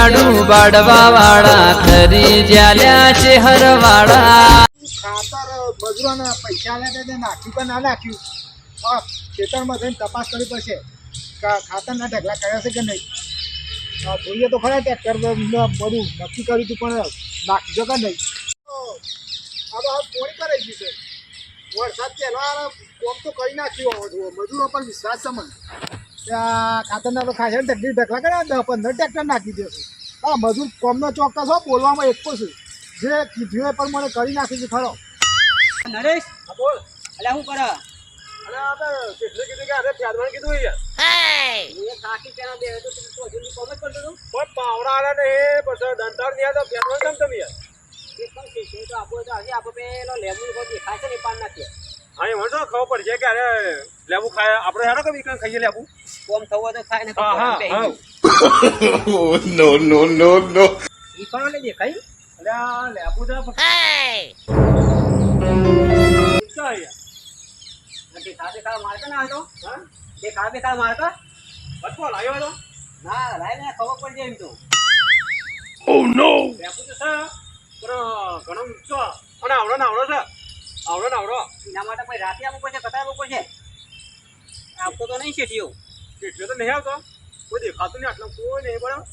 લાડુ બાડવા વાળા ખરી જ્યાલ્યા શહેર વાળા ખાતર મજૂરોને પૈસા આલ્યા તે નાખ્યું કે ના નાખ્યું ખેતરમાં જઈને તપાસ કરવી પડશે ખાતરના ઢગલા કર્યા છે કે નહીં જોઈએ તો ખરા ટ્રેક્ટર બધું નક્કી કર્યું હતું પણ નાખજો કે નહીં હવે પોણી કરાઈ ગયું છે વરસાદ પહેલા કોમ તો કરી નાખ્યું મજૂરો પર વિશ્વાસ છે મને ત્યાં ખાતરના તો ખાસ ઢગલા કર્યા 10-15 ટ્રેક્ટર નાખી દેશે હા મજૂર કોમનો ચોક્કસ હો બોલવામાં એક છું જે કીધું એ પણ મને કરી નાખ્યું છે ખરો નરેશ બોલ અલ્યા હું કરે અરે આપણે કેટલે કીધું કે અરે પ્યાદવાનું કીધું યાર એ કાકી પેલા બે તો તું હજુ કોમ જ કરતો તો પણ પાવડા આલે ને એ પછી દંતાર ની તો પ્યાદવાનું કેમ તમે યાર એ પણ છે તો આપો તો આજે આપો પેલો લેબુ કો દેખાય છે ને પાન નાખીએ હા એ મને તો ખબર પડશે કે અરે લેબુ ખાય આપણે હેરો કે વિકન ખાઈએ લેબુ કોમ થવો તો ખાય ને હા હા હા no no no no ઈ કોણ લે દેખાય અરે આ લેબુ તો દેખા મારતા ના હતો હા દેખા મારતા બચકો લાવ્યો તો ના લાય ને ખબર પડી જાય એમ તો oh no લેબુ તો છે પણ ઘણો ઊંચો અને આવડો છે આવડો એના માટે કોઈ રાતે આવવું પડશે કતારવું પડશે આપતો તો નહીં શેઠિયો એટલે તો નહીં આવતો કોઈ દેખાતું નહીં આટલું કોઈ નહીં બરાબર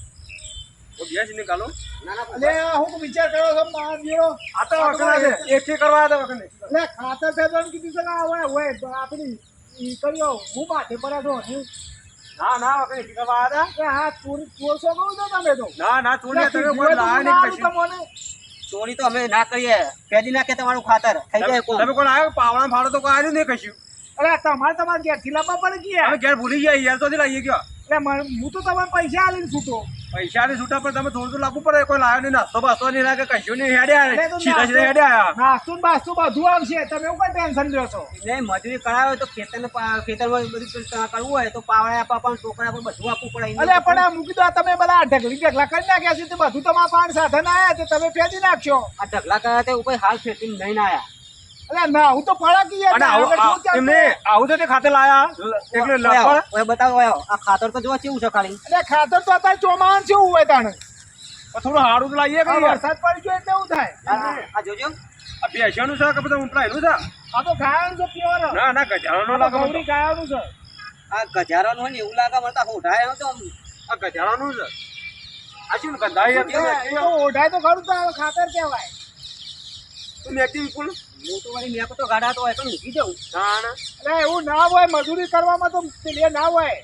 બેસ નીકાલો ના ના અલે હું વિચાર કર્યો છો માર જીરો આ તો વખણા છે એકથી કરવા હતા વખણે એટલે ખાતર ફેરવાનું કીધું છે કે હોય આપણી ઈ કર્યો હું માથે પડ્યા છો ના વખણે એકથી કરવા હતા કે હા ચોરસો કહું છો તમે તો ના ચોરી તમે કોઈ લાયા નહીં કશું તમને ચોરી તો અમે ના કરીએ પેલી નાખે તમારું ખાતર થઈ જાય કોમ તમે કોણ આવ્યો પાવડા ફાડો તો કોઈ આવ્યું નહીં કશું અરે તમારે ઘેરથી લાવવા પડે કે અમે ઘેર ભૂલી ગયા યાર તો લાવીએ ગયો એટલે હું તો તમારે પૈસા આલીને છૂટો પૈસાની છૂટા પર તમે થોડું લાગવું પડે કોઈ લાવ્યો નહીં નાસ્તો બાસ્તો નહીં લાગે કશું નહીં હેડ્યા સીધા હેડ્યા નાસ્તો બાસ્તો બધું આવશે તમે એવું કઈ ટેન્શન લ્યો છો નહીં મજૂરી કરાવે તો ખેતરમાં બધું કરવું હોય તો પાવડા આપવા પણ છોકરા પર બધું આપવું પડે અરે પણ આ મૂકી દો તમે બધા ઢગલા કરી નાખ્યા છે તે બધું તમારા પાંચ સાધન આવ્યા તે તમે ફેંકી નાખશો આ ઢગલા કર્યા તે ઉપર હાલ ફેરતી નહીં આવ્યા અરે ના હું તો ફળકી એમને આવું તો ખાતે લાયા એટલે ઓય બતાવો આ ખાતર તો જોવા કેવું છે ખાલી એટલે ખાતર તો અત્યારે ચોમાન છે હોય તાણે થોડું હારું તો લાવીએ કે વરસાદ પડી ગયો એટલે એવું થાય આ જોજો આ ભેંસાનું છે કે બધા ઊંટલાયનું છે આ તો ગાયનું છે પ્યોર ના ગજારાનું લાગે ગૌરી ગાયનું છે આ ગજારાનું હોય ને એવું લાગે મને તો ઓઢાય તો આ ગજારાનું છે આ શું ગંધાઈ હતી ઓઢાય તો ખરું તો ખાતર કહેવાય તું એકટી કુલ હું તો વળી મેં તો ગાડા તો હોય તો મૂકી દઉં ના એટલે એવું ના હોય મજૂરી કરવામાં તો પેલી ના હોય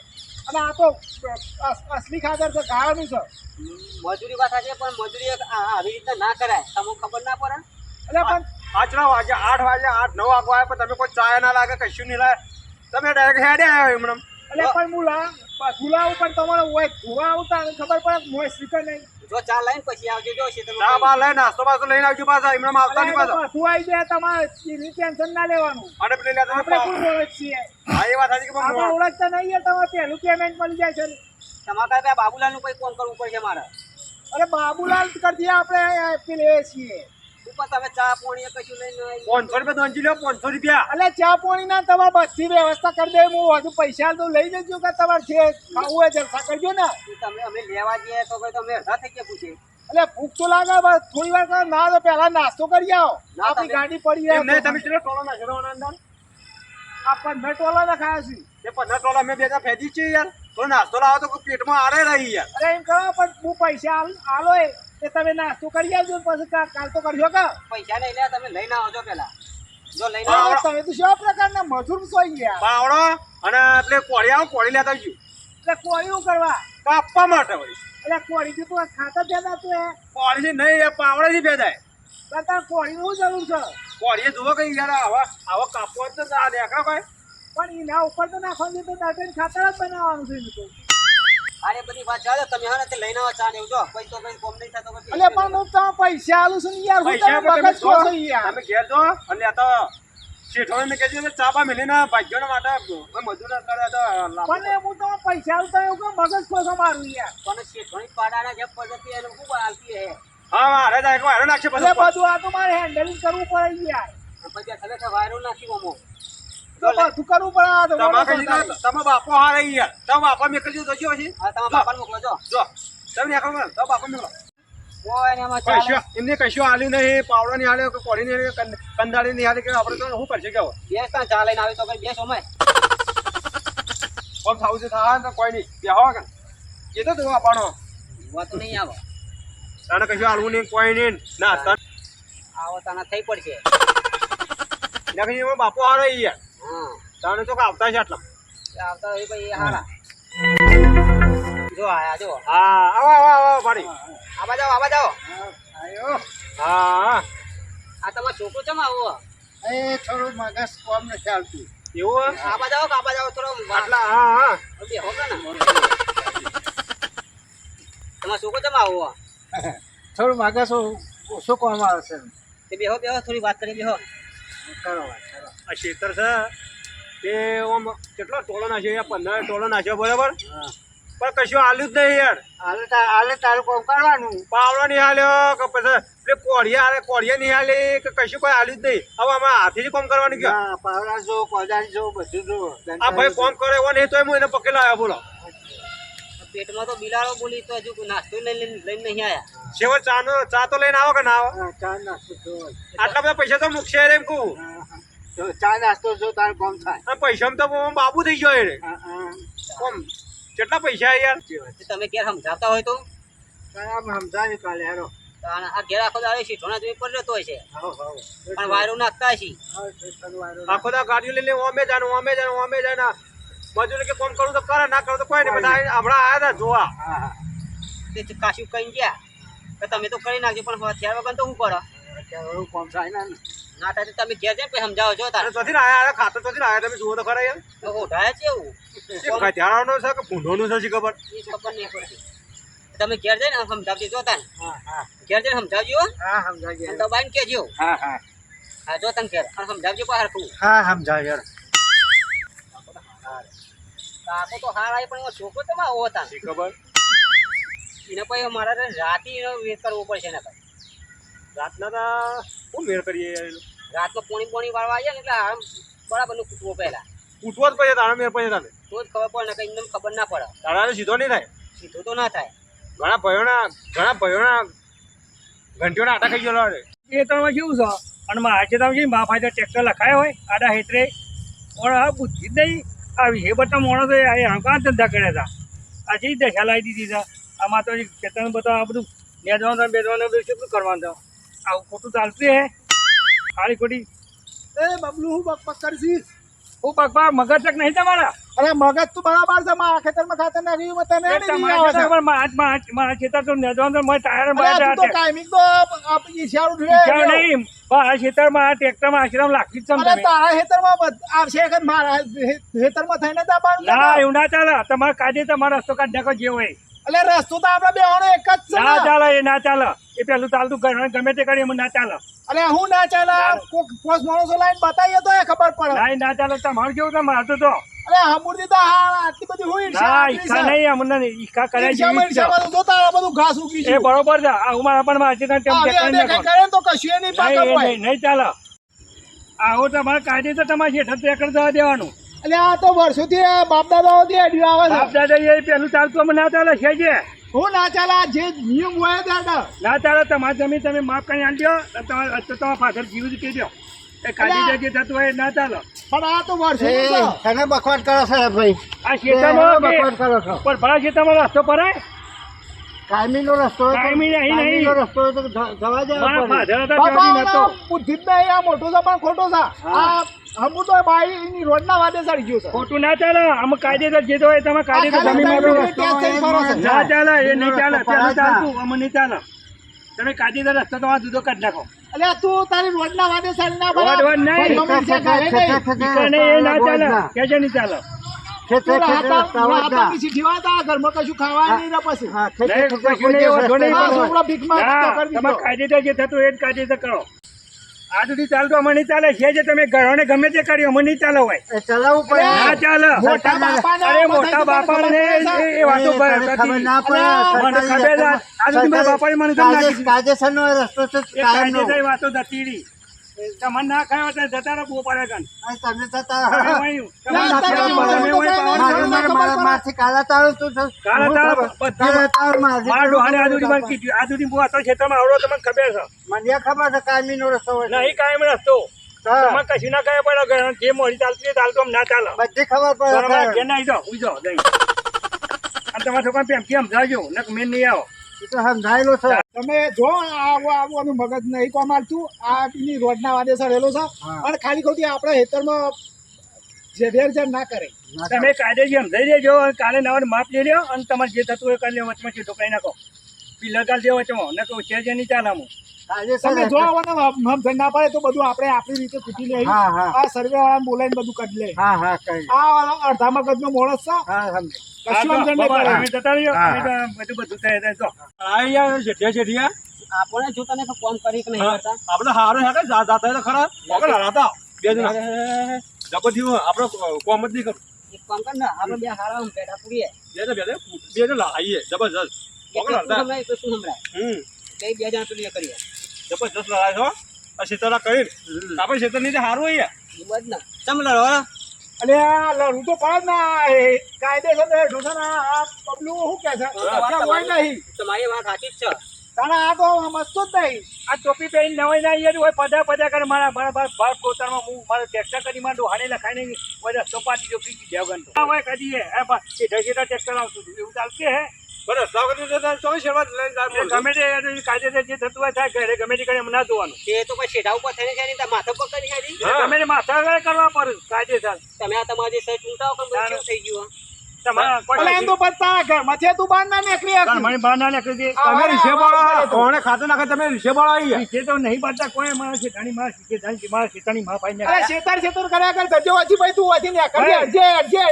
અને આ તો અસલી ખાતર છે ગાયનું છે મજૂરી વાત છે પણ મજૂરી આવી રીતે ના કરાય તમને ખબર ના પડે એટલે પણ આટલા વાગે 8 વાગે 8-9 વાગવા આવે પણ તમે કોઈ ચાય ના લાગે કશું નહીં લાગે તમે ડાયરેક્ટ હેડે આવ્યો એમણે એટલે પણ ગુલાવું પણ તમારે હોય ધોવા આવતા ખબર પડે મોય સ્વીકાર નહીં જો ચા લઈને પછી આવજો જો છે તમે ચા બા લઈને નાસ્તો બાસ્તો લઈને આવજો પાછા એમણે આવતા નહીં પાછા તું આવી જાય તમારે ટેન્શન ના લેવાનું અને પેલી લે તમે આપણે કોણ ઓળખ છીએ હા એ વાત સાચી કે આપણે ઓળખતા નહીં તમારે પહેલું પેમેન્ટ મળી જાય છે તમારે ત્યાં બાબુલાલ નું કોઈ કોમ કરવું પડશે મારે અરે બાબુલાલ કરતી આપણે પેલે છીએ ઉપર તમે ચા પાણી કશું લઈને 500 રૂપિયા દોંજી લ્યો 500 રૂપિયા એટલે ચા પાણી ના તમારે બધી વ્યવસ્થા કરી દે હું હજુ પૈસા તો લઈ લેજો કે તમારે છે ખાવું હોય જલસા કરજો ને તમે અમે લેવા જઈએ તો ભાઈ તમે અડધા થઈ ગયા પૂછે એટલે ભૂખ તો લાગે બસ થોડી વાર ના તો પહેલા નાસ્તો કરી આવો આપણી ગાડી પડી જાય નહીં તમે કેટલો ટોલો નાખ્યો અંદર આ 15 ટોલા નખાયા છે એ 15 ટોલા મેં બેજા ફેંકી છે યાર તો નાસ્તો લાવો તો પેટમાં આરે રહી યાર અરે એમ કરો પણ હું પૈસા આલો એ તમે નાસ્તો કરી આવજો પછી કાલ તો કરજો કે પૈસા નહીં લે તમે લઈને આવજો પેલા જો લઈને આવો તમે તો શું પ્રકારના મજૂર સોઈ ગયા પાવડો અને એટલે કોળી આવો કોળી લેતા આવજો એટલે કોળીનું કરવા કાપવા માટે હોય એટલે કોળી થી તું ખાતર દેતા તું એ કોળી થી નહીં એ પાવડાથી ભેદાય તાર કોળીનું જરૂર છે કોળીએ જુઓ કઈ યાર આવા કાપવા તો આ દેખા ભાઈ પણ એના ઉપર તો નાખવાનું તો દાંતણ ખાતર જ બનાવવાનું છે તો અરે બધી વાત ચાલે તમે હા ને લઈને આવો ચા ને જો કોઈ તો કઈ કોમ નહીં થતો એટલે પણ હું તો પૈસા આલું છું ને યાર હું તમે મગજ ખો છો યાર તમે ઘેર જો અને આ તો શેઠોને મે કહેજો કે ચાબા મેલીને ભાગ્યોને માટે મજૂર કરે તો પણ હું તો પૈસા આલતો એવું કે મગજ ખો છો મારું યાર પણ શેઠોની પાડાના જે પદ્ધતિ એને ખૂબ આલતી હે હા મારે જાય કે વાયરો નાખશે પછી બધું આ તો મારે હેન્ડલિંગ કરવું પડે યાર પછી ખરેખર વાયરો નાખી મમો તું કરવું પડે તમારા બાપો હારે યાર તમે બાપા મેકલજો જોજો પછી હા તમારા બાપાને મોકલો જો તમે નીકળો ને, તો બાપા નીકળો. કોઈ ને એમાં ચાલે. એમને કશું હાલ્યું નહીં, પાવડો નહીં હાલ્યો કે કોળી નહીં હાલ્યો, કંદાળી નહીં હાલી કે આપણે તો શું કરશે કેવો બેસ ત્યાં ચાલે ને આવે તો કઈ બેસ અમે. કોમ થાવું છે થાય ને તો કોઈ નહીં બેહો કે એ તો તું આપવાનો ઉભા તો નહીં આવો. તને કશું હાલવું નહીં કોઈ નહીં ના તને આવો તાના થઈ પડશે. કશું એમાં બાપો હારો યાર હા તને તો કે આવતા છે આટલા એ આવતા હોય ભાઈ એ હારા. જો આયા જો. હા આવો આવો આવો ભાડી આવા જાઓ આવા જાઓ. આયો હા આ તમારો છોકરો ચમ આવો. એ થોડું મગજ કોમ નથી ચાલતું. એવું આવા જાઓ થોડો આટલા હા હા બેહો કે ને. તમારો છોકરો ચમ આવો. થોડું મગજ ઓછું કોમ આવે છે. તે બેહો થોડી વાત કરી બેહો. કરો વાત કરો. આ ખેતર છે તે ઓમ કેટલો ટોળો નાખ્યો 15 ટોળો નાખ્યો બરાબર પણ કશું હાલ્યું જ નહીં યાર હાલે તારું કોમ કરવાનું. પાવડો નહીં હાલ્યો કે પછી એટલે કોળિયા નહીં હાલી કે કશું કોઈ હાલ્યું જ નહીં હવે આમાં હાથેથી કોમ કરવાનું કે હા, પાવડા જો કોદાળી જો બધું જો. આ ભાઈ કોમ કરે એવો નહીં તોય હું એને પકડી લાવ્યો બોલો પેટમાં તો બિલાડો બોલી તો હજુ નાસ્તો લઈને નહીં આયા. છેવટ ચા તો લઈને આવો કે ના આવો હા, ચા નાસ્તો જો. આટલા બધા પૈસા તો મૂકશે રે એમ કહું હા, હા. જો ચા નાસ્તો જો તારું કોમ થાય. આ પૈસામાં તો હું બાબુ થઈ ગયો એને હા, હા. કોમ કેટલા પૈસા યાર તે તમે ઘેર સમજાવતા હોય તો આમ સમજાવી કાલે હેરો. આ ઘેર આખો દાડો શીઠોણા જોઈ પર રહેતો હોય છે હાવ, હાવ. પણ વાયરો નાખતા હશી. હા, ખેતરનું વાયરો આખો દા ગાડીઓ લઈને ઓમે જાય મજૂરી કે કોમ કરું તો કરે ના કરું તો કોઈ નહીં બધા હમણાં આવ્યા હતા જોવા હા, હા. તે કાશું કઈ ગયા કે તમે તો કરી નાખજો પણ હથિયાર વગર તો શું કરો. અત્યારે એવું કોમ થાય ને. ના થાય તો તમે ઘેર જઈને પછી સમજાવો છો તારે. ચોથી આવ્યા ખાતર ચોથી આવ્યા તમે જુઓ તો ખરા યાર તો ઓઢાય છે એવું ગધ્યારાનો છે કે ભૂંડોનું છે શી ખબર એ ખબર નહીં પડતી. તમે ઘેર જઈને સમજાવજો જો તાને હા, હા. ઘેર જઈને સમજાવજો હા, સમજાવી અને દબાઈને કહેજો. હા, હા. હા જો તને ઘેર અને સમજાવજો બહાર ખું. હા, સમજાવી યાર. કાકો તો હાર આવી પણ એનો છોકરો તો આવો હતા શી ખબર એને પછી મારે રાતે વેટ કરવો પડશે ને ભાઈ. રાતના તો શું મેળ કરીએ યાર એનો રાતમાં પોણી વાળવા આવીએ ને એટલે આમ બરાબરનું કૂટવો પહેલા ઉઠવો જ પડે તારા મેળ પડે તને તો જ ખબર પડે ને કંઈ એકદમ ખબર ના પડે. તારા સીધો નહીં થાય સીધું તો ના થાય. ઘણા ભાઈઓના ઘંટીઓના આટા ખાઈ ગયેલો રે એ ત્રણમાં કેવું છે અને મારા ખેતરમાં છે મા ફાયદા ટ્રેક્ટર લખાયા હોય આડા હેતરે પણ આ બુદ્ધિ જ નહીં આવી એ બધા માણસો એ હંકાર ધંધા કર્યા હતા આ જે દશા લાવી દીધી છે આમાં તો ખેતરનું બધા આ બધું નેદવાનું બેદવાનું બધું શું કરવાનું છે આવું ખોટું ચાલતું હે ખાલી ખોટી એ બબલુ હું બક કરશીશ. હું પગપા મગજ તક નહીં તમારા અરે મગજ તું બરાબર છે. મારા ખેતરમાં ખાતર નાખ્યું તને નહીં આવે છે. મારા ખેતર તો નેદવાનું તો ટાયર અરે તું તો ટાઈમિંગ તો આપણી ઈશારો ઠરે. નહીં આ ખેતરમાં આ ટ્રેક્ટરમાં આશ્રમ લાખી જ છે અરે તમે તારા ખેતરમાં આવશે કે મારા ખેતરમાં થઈને દબાણ ના એવું ના ચાલે તમારે કાઢે તમારો રસ્તો કાઢ નાખો જે હોય એટલે રસ્તો તો આપણે બેવાનો એક જ છે ના ને. ચાલે એ ના ચાલે એ પેલું ચાલતું ગમે તે કરી એમ ના ચાલે અરે હું ના ચાલે કોસ માણસો લાઈન બતાવીએ તો એ ખબર પડે. ના ના ચાલે તમારે કેવું તમે મારતો તો અરે હમુરથી તો હા આટલી બધી હું ના ઈચ્છા નહીં અમને ઈચ્છા કરે તો તારા બધું ઘાસ ઉગી એ બરોબર છે આ હું મારા પણ મારતી કરે તો કશું નહીં પાકા હોય. નહીં ચાલે આવો તમારે કાઢે તો તમારે જેઠ ટ્રેક્ટર જવા દેવાનું એટલે આ તો વર્ષોથી બાપ દાદાઓથી અડ્યું આવે બાપ છે. દાદા એ પેલું ચાલતું અમે ના ચાલે છે જે હું ના ચાલે આ જે નિયમ હોય દાદા ના ચાલે તમારે જમીન તમે માફ કરી આલજો તમારા પાછળ જીવ જ કહી દો એ કાઢી જે થતું હોય એ ના ચાલે પણ આ તો વર્ષોથી છે. તને બકવાટ કરો છો ભાઈ આ ખેતરમાં બકવાટ કરો છો પણ ભલા ખેતરમાં રસ્તો પરાય કાયમીનો રસ્તો હોય તો- કાયમી નહીં, કાયમીનો નહીં. રસ્તો હોય તો જવા દેવો મારા પડે. ફાધર હતા બાપા ત્યાંથી નહોતો. આનો બુદ્ધિ જ નહીં. આ મોટો છે પણ ખોટો છે. આ હમુ તો બાઈ રોડના વાદે ચડી ગયું છે. ખોટું ના ચાલે આમ કાયદેસર જે તો હોય તમે કાયદેસર આ જમીન ખાલી માં ટાઈમ ટેસ્ટ થઈ ફરો છે. ના ચાલે એ નહીં ચાલે રસ્તો પેલું પરાય ના. ચાલતું અમે નહીં ચાલે તમે કાયદેસર રસ્તો તમારે જુદો કાઢી નાખો એટલે તું તારી રોડના વાદે ચડી ના ભલા. રોડ નહીં. ભાઈ ગમે છે ઘરે નહીં. ઈકણ એ ના ચાલે કે છે નહીં ચાલે ખેતર તું ખેતર રાતા- રસ્તા હોય ના. રાતાની ચીઠી વાળતા આ ઘરમાં કશું ખાવા નહીં ને પછી. હા, ખેતર નહીં, ખેતર કશું નહીં, કોઈ વધુ નહીં રસ્તો આ કરવાનું. છોકરો ભીખ માંગતો ના કરી તમારે દીધો. કાયદેસર જે થતું હોય એ જ કાયદેસર કરો આ સુધી ચાલતું અમે નહીં ચાલે છે જે તમે ઘરોને ગમે તે કર્યું અમે નહીં ચાલે હોય એ ચલાવવું પડે ના ચાલે મોટા બાપાને અરે આ મોટા બધા બાપાને એ વાતો એ તને ખબર ના પડે. મને ખબર છે. આ સુધી મારા બાપાએ મને તો ના કીધું. કાયદેસરનો રસ્તો છે એ કાયમનો. કાયદેસર વાતો જતી રહી તમને ના ખાય હોય તો જતા રહો બહુ પડે કન આ તમે થતા તમે વહ્યું. તમે ના, ના તમે ખાય હોય, તમે વહી પાવાનું. મારથી કાલા તારું તું કાલે તારા બધા કાલા તારું મારથી મારા ડોહાને આજુડી મને કીધું આજુડી બહુ હતો ખેતરમાં આવડો તમને ખબર છે મને ખબર છે કાયમીનો રસ્તો હોય નહીં કાયમ રસ્તો હા. તમે કશું ના ખાય પડે જે મોડી ચાલતી હોય ચાલતો ના ચાલે બધી ખબર તમારા પડે ઘેર ના આવી જાઓ ઉઈ જાઓ જઈ અને તમારા છોકરા પ્રેમથી સમજાવજો ને મેન નહીં આવો એ તો સમજાયેલો છે તમે જો આવું મગજ નહીં કોમ આવતું આ પેલી રોડના વાદે સરેલો છે અને ખાલી ખોટી આપણા ખેતરમાં જે વેરઝેર ના કરે તમે કાયદે સમજાઈ દેજો અને કાલે નવા માપ લઈ લ્યો અને તમારે જે થતું હોય કરી લ્યો વચમાં સીધો કઈ નાખો પિલર કાલ દેવો વચમાં ને કહું છે જે નહીં ચાલે હું આજે તમે જો આવવાના સમજણ ના પડે તો બધું આપણે આપણી રીતે કૂટી લઈ હા, હા. આ સર્વે વાળા બોલાવીને બધું કરી લે હા હા કઈ આ અડધા મગજનો માણસ છે હા સમજે કશું સમજણ નહીં બાબા, પડે તમે જતા રહ્યો હા, અમે તો બધું થાય થાય તો આ યાર શેઠિયા આપણે જો તને ફોન કરી કે નહીં કરતા આપણે હારું હે કે જાતા તો ખરા વગર હલાતા બે જણા જબરથી આપણે કોમ જ નહીં કરું એક કામ કર ને આપણે બે હારા પેડા પૂરીએ બે જણ લાવીએ જબરજસ્ત વગર હલાતા સંભળાય તો શું સંભળાય બે જણા પેલી કરીએ જબરજસ્ત લડાય છો આ શેતરા કરીને આપણે શેતર ની સારું હોય બસ ને ચમ લડો અને આ લડવું તો પડે જ ના એ કાયદેસર બેઠો છે ને આ પબલું શું કે છે ત્યાં હોય નહીં તમારી વાત સાચી જ છે તાણે આ તો સમજતો જ નહીં આ ટોપી પહેરી નવાઈ ના અહીંયા હોય પદા પદા કરે મારા બાર પોતામાં હું મારો ટ્રેક્ટર કરી માં હાને લખાઈ નહીં બધા ચોપાટી જો પીકી દેવગન તો હોય કદી એ ઢસીટા ટ્રેક્ટર આવતું હતું એવું ચાલશે હે બસ ચોવીસ સેવા લઈને ગમે તે કાયદેસર જે થતું હોય થાય ઘરે ગમે તે કરે ના જોવાનું તે તો પછી શેઢા ઉપર થઈને છે માથા પર કરી છે ગમે તે માથા કરવા પડે કાયદેસર તમે આ તમારી સર્ચ ઉલટાવો કે બધું કેવું થઈ ગયું એટલે એમ તો બતા ઘરમાંથી તું બહાર ના નીકળી હતી. મને બહાર ના નીકળી દે તમે રીસે બાળા કોણે ખાતે નાખે તમે રીસે બાળા આવી નીચે તો નહીં બાંધતા કોઈ મારા શેઠાણી માં શીખે મારા શેઠાણી માં ભાઈ અરે શેતર શેતર કર્યા કર ગજો હજી ભાઈ તું હજી નીકળી અડજે અડજે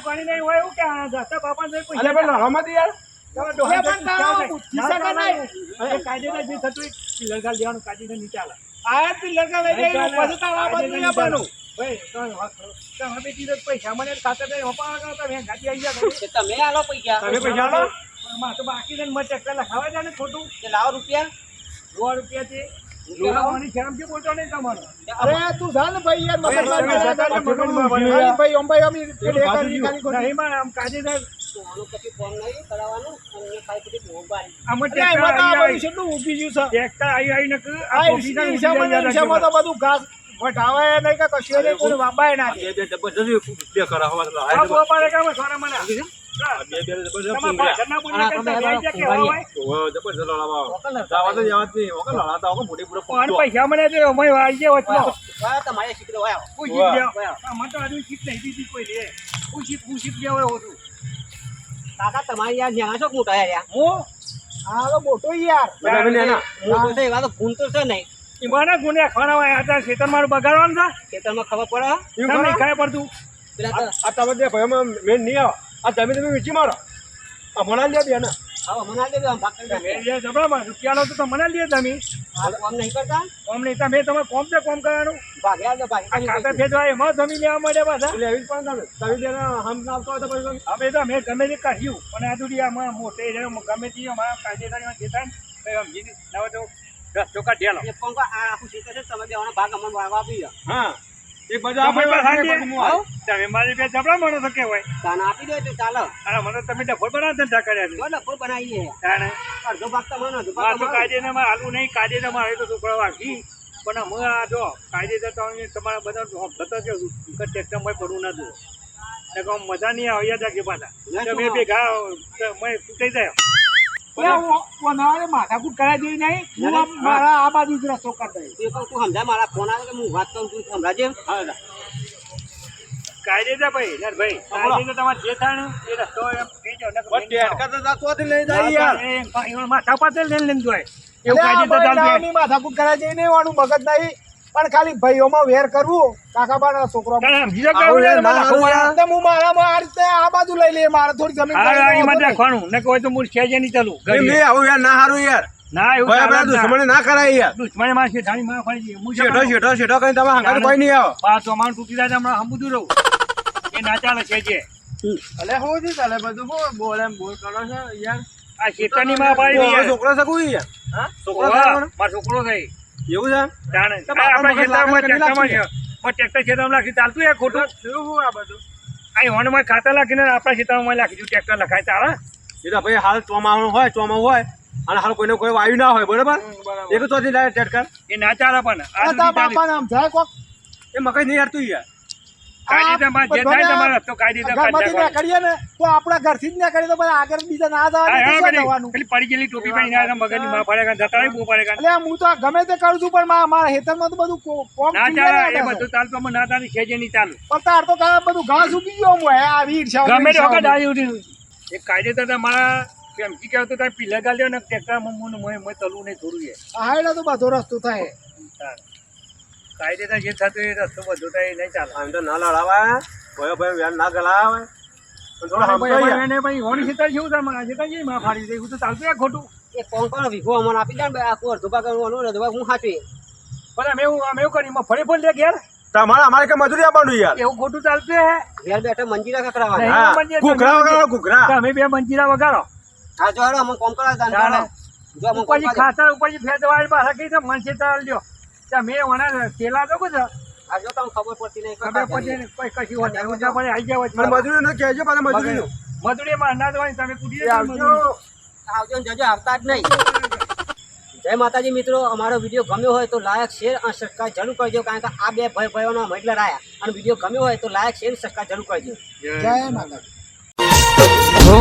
પાણી નહીં હોય એવું કે આ દાતા બાપા ને કોઈ અરે પણ લડામાંથી યાર કાયદેસર જે થતું હોય લડકા લેવાનું કાયદેસર નહીં ચાલે આ પિલ્લર કા લઈ જઈને પછી તારા આ બધું આપવાનું. ભાઈ તમે બેટી તો પૈસા મને ખાતે વપાવા કરતા મેં ગાડી આવી ગયા કે તમે આલો પૈસા તમે પૈસા લો માં તો બાકી છે મત ચક્કર લખાવા જાય ને ખોટું કે લાવો રૂપિયા ₹100 છે લોહાવાની શરમ છે બોલતો નહીં તમારો અરે તું જા ને ભાઈ યાર મગજ માર તમે કર્યા જતા કર. મગજ માર. ખાલી ભાઈ અંબાઈ અમી ખાલી ખોટી. નહીં મારે આમ કાયદેસર આનું પછી ફોન નહીં કરાવવાનું અને ખાલી બધી મોબાઈલ આમ અરે એમાં તો આ બધું કેટલું ઊભી ગયું છે. ટ્રેક્ટર આવી ને આ ઈર્ષ્યામાં તો બધું ઘાસ વઢાવે નહીં કે કશું નહીં, કોઈ વાબાય ના દે. બે જબરજસ્ત બે કરા હવા આ બોપારે કામ સોરા મને બે જબરજસ્ત તમારા ભાષણના બોલને કરતા જાય છે કે હોય જબરજસ્ત લડાવા જવા તો જવા જ નહીં વગર લડાતા વગર મોટી મોટી અને પૈસા મને દે અમે આવી ગયા વચમાં વાહ તમારે શીખી હોય પૂછી લ્યો મને તો હજુ શીખ નહીં દીધી કોઈ લે પૂછી લેવો હોતું કાકા તમારી યાર જ્યાં છો મોટા યાર હું આ તો મોટો યાર. તમે લેના મોટો છે એવા તો ભૂલ તો છે નહીં ઈમાના ગુને ખાના હોય આ ખેતર મારું બગાડવાનું છે ખેતરમાં ખબર પડે તમને નહીં ખાય પડતું પેલા તો આ તમે બે ભાઈમાં મેં નહીં આવો આ તમે વીચી મારો આ મણા લે બે ને હા મના દેજો આમ ભાગ કરી તમે નાખીએ. જે જબરામાં રૂપિયાનો તો મને લે તમે આ કામ નહીં કરતા કોમ નહીં તમે તમે કોમ છે કોમ કરવાનું ભાગ્યા તો આ ભાગી ખાતર ફેરવા એમાં જમી લેવા મળે પાછા લેવી જ પણ તમે બેને હમ આવતો હોય તો પછી હવે તો મેં ગમે તે કાઢ્યું પણ આ દુડી આમાં મોટે ગમે તે અમારા કાયદેદારીમાં જે થાય ને તો સમજી નવા તો રસ્તો કાઢ્યાલો એક કામ કરો, આ આખું શીખે છે તમે બેવાનો ભાગ અમને વાળવા આપી દો હા એક બાજુ તમે આપણે પાછા હું આવું. તમે મારી બે જબરા માણો તો કેવાય તાને આપી દો તો ચાલો અને મને તમે ડફોર બનાવ ધંધા કર્યા છે જો ડફોર બનાવીએ તાણે અડધો ભાગ તમારો અડધો આ ભાગ તો તમારો. કાયદેમાં હાલવું નહીં કાયદેમાં આવે તો છોકરા વાગી પણ અમે આ જો કાયદેસર તો અમે તમારા બધા ભતા છે ટેક્ટરમાં પડવું ના દો એટલે મજા નહીં આવે યાદ રાખજો પાછા તમે ભેગા મેં તૂટાઈ જાય બનાવે માથાકૂટ કર્યા જેવી નહીં. હું આમ મારા આ બાજુ જ રસ્તો કરતો હોય. એ કહું તું સમજા મારા ફોન આવે કે હું વાત કરું તું સમજાજે કાયદેસર ભાઈ યાર ભાઈ કાયદેસર તમારે જે થાય ને એ રસ્તો એમ થઈ જાવ ને બસ ટેટકા તો જાતવાથી લઈ જાય યાર માથા પાસે લઈને જોઈએ એટલે એવું આ કાયદેસર ભાઈ ચાલશે નાની માથાકૂટ કર્યા જેવી નહીં, વાળું મગજ નહીં. પણ ખાલી ભાઈઓમાં વેર કરવું કાકાબાના છોકરો તારે સમજી શકો એવું યાર મને આખું મારા હું મારામાં આ રીતે આ બાજુ લઈ લઈએ, મારે થોડી જમીન હા ખાલી એમાં વાંધો નહીં. રાખવાનું ને કોઈ તો મૂળ છે જ નહીં ચાલુ એમ નહીં આવું યાર ના હારું યાર ના એવું ભાઈ ચાલે જ ના. દુશ્મની ના કરાય યાર દુશ્મની માં છે ધાણી માં ફરી જઈએ. હું શેઠો જવાનું. શેઠો શેઠો કઈ તમે હંગાત કોઈ નહીં આવો પાછો તો અમારું તૂટી જાય તો હમણાં હંબુદું રહું એ ના ચાલે છે જે અલે હું થી ચાલે બધું બોલ એમ બોલ કરો છો યાર આ શેતાની માં પાડી છોકરો શકું યાર હા છોકરો ઓવા, મારો છોકરો થઈ એવું છે જાણે તો આપણા મગજ ખેતરમાં લાગે ટ્રેક્ટરમાં કરી છે પણ ટ્રેક્ટર ખેતરમાં નાખી ચાલતું એ ખોટું શું આ બધું અહીં હોનમાં ખાતર નાખીને આપણા ખેતરમાં નાખી દીધું ટ્રેક્ટર લખાય ચાલે એ તો ભાઈ હાલ ચોમાસું હોય અને હાલ કોઈને કોઈ વાયુ ના હોય બરોબર એક તો ટ્રેક્ટર એ ના ચાલે પણ આ આ તા બાપાને આમ જાય કોક એ મગજ નહીં હારતું યાર કાયદેસર માં જે થાય તમારે રસ્તો કાયદેસર ઘરમાંથી કાઢી નીકળીએ ને તો આપણા ઘરથી જ નીકળીએ તો પછી આગળ બીજા ના જવાનું પેલી પડી ગયેલી ટોપી પહેરીને આવ્યા મગજની માં પડે જતા રહી બહુ પડે એટલે હું તો ગમે તે કરું છું પણ મારા હેતરમાં તો બધું કોમ ના clear ચાલે એ આવે છે. બધું ચાલતું અમે ના ચાલે ખેજે નહીં ચાલુ પણ તાર તો બધું ઘાસ ઉગી ગયો હું હે આવી ઈર્ષા ગમે તે વખત ઈર્ષા. આવી ઉઠી એક કાયદેસર તમારા પ્રેમથી કહેતો તમે પીલા ગાલ્યો ને ટ્રેક્ટર મેં તલવું નહીં થોડું છે હા એટલે તો બધો રસ્તો થાય કાયદેસર જે થતું એ રસ્તો બધો થાય એ નહીં ચાલે આમ તો ના લડાવાય કોઈ ભાઈ વેલ ના ગલાવે પણ થોડો સમજાય યાર. એને ભાઈ હોની ખેતર જેવું છે મારા ખેતર જેવી માં ફાડી દે એવું તો ચાલતું યાર ખોટું એ કોણ કોણ વીઘો અમને આપી દે ને ભાઈ આખું અડધું ભાગ અડધું ભાગ હું સાચવી પણ અમે એવું કરી ફરી ફરી લે ઘેર અમારે કે મજૂરી આપવાનું યાર એવું ખોટું ચાલતું હે ઘેર બેઠા મંજીરા કકરાવાના નહીં. હા મંજીરા ઘૂઘરા વગાડો ઘૂઘરા તમે બે મંજીરા વગાડો હા જો હેડો અમને કોમ કરવા ચાલે. જાણ જો અમને કોમ ઉપરથી કરવા ખાતર ઉપરથી ફેદવાળી પાછા કઈ છે મનસે ચાલ લ્યો ત્યાં મેં વણા કેલા તો કુછ આ જો તમને ખબર પડતી નહીં ખબર પડે ને કોઈ કશું હોય નહીં. ઊંચા પડે આઈ ગયા હોય અને મજૂરી નો કહેજો પાછા મજૂરી મજૂરીમાં અનાજ હોય ને તમે પૂછી એ આવજો આવજો ને જજો આવતા જ નહીં જય માતાજી મિત્રો અમારો વિડીયો ગમ્યો હોય તો લાયક શેર અને સબસ્ક્રાઇબ જરૂર કરજો કારણ કે આ બે ભાઈ ભાઈઓનો મહિલા રહ્યા અને વિડીયો ગમ્યો હોય તો લાયક શેર સબસ્ક્રાઇબ જરૂર કરજો જય માતા હો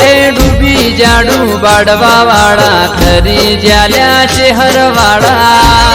એ ડૂબી જાડું બાડવા વાળા ખરી જ્યાલ્યા છે હરવાળા